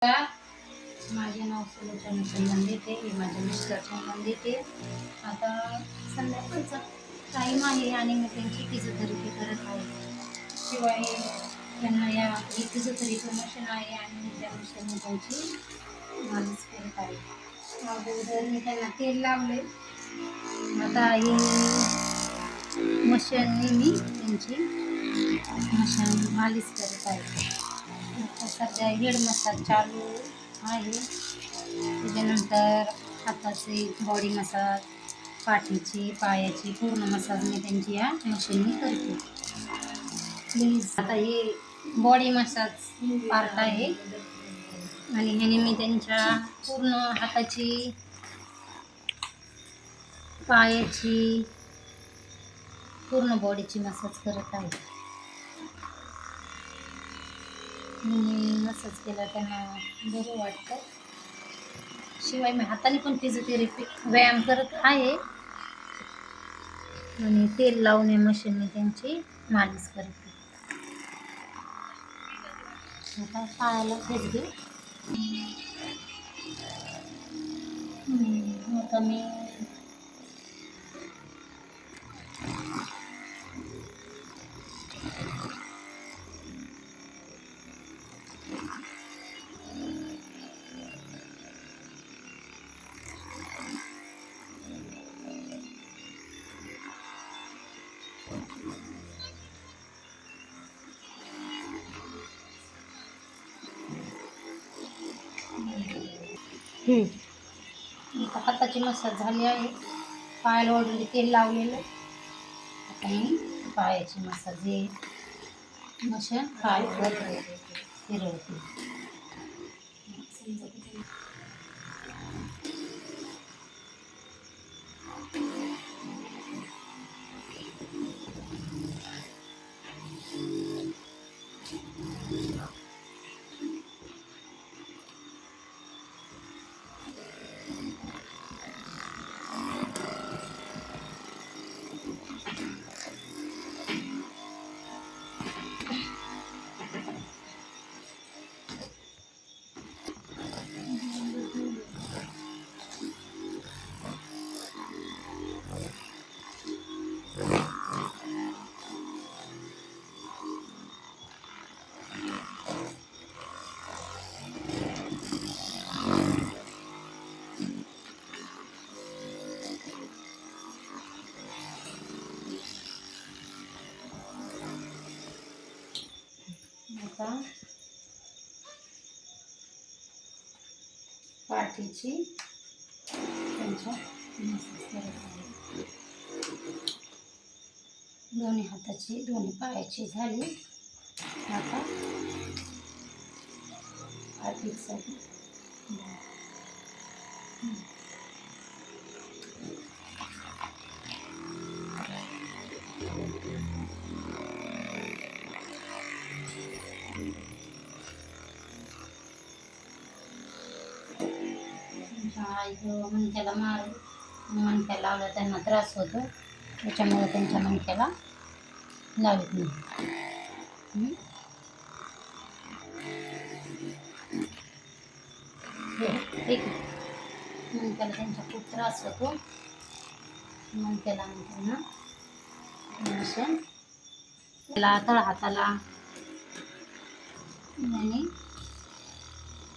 माझे नाव सुलोचना संबंधित आहे, हे माझ्या मिस्टर संबंधित आहे. आता संध्याकाळचा टाईम आहे आणि मी त्यांची फिजिओथेरपी करत आहे. शिवाय त्यांना या फिजिओथेरपी मशीन आहे आणि मी त्या मशीनने त्यांची मालिश करत आहे. अगोदर मी त्यांना तेल लावले. आता ही मशीनने मी त्यांची मालिश करत आहे. सध्या हेड मसाज चालू आहे. त्याच्यानंतर हाताचे बॉडी मसाज, पाठीची पायाची पूर्ण मसाज मी त्यांची या मशीनने करते. प्लीज. आता हे बॉडी मसाज पार्ट आहे आणि ह्याने मी त्यांच्या पूर्ण हाताची पायाची पूर्ण बॉडीची मसाज करत आहे. मसाज केला त्यांना बरं वाटतं. शिवाय मी हाताने पण फिजिओथेरपी व्यायाम करत आहे आणि तेल लावणे मशीनने त्यांची मालिश करते. आता पायाला फेस घेऊ. आता मी हाताची मसाज झाली आहे. पायाला ऑलरेडी तेल लावलेलं. आता मी पायाची मसाज हे मशीन पायावर फिरवते. आता पाठीची त्यांच्या मसाज करत आहे. दोन्ही हाताची दोन्ही पायाची झाली. आता पाठीसाठी मणक्याला मणक्याला लावलं त्यांना त्रास होतो, त्याच्यामुळे त्यांच्या मणक्याला लावत नाही. ठीक आहे. मणक्याला त्यांचा खूप त्रास होतो. मणक्याला त्यांना मशीन तळ हाताला आणि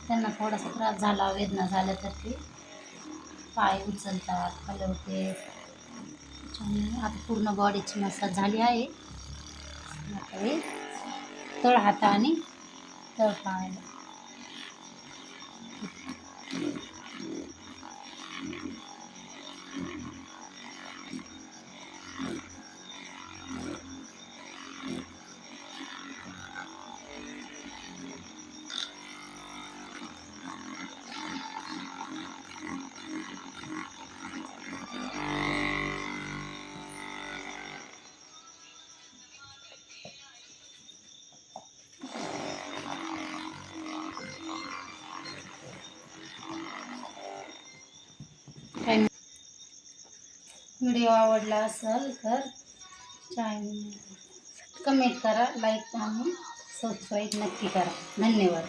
त्यांना थोडासा त्रास झाला, वेदना झाल्या तर ते पाय उचलतात, हलवते. आता पूर्ण बॉडीची मसाज झाली आहे. आता तळ हाता आणि तळ पायाला व्हिडिओ आवडला असेल तर कमेंट करा, लाईक आणि सबस्क्राईब नक्की करा. धन्यवाद.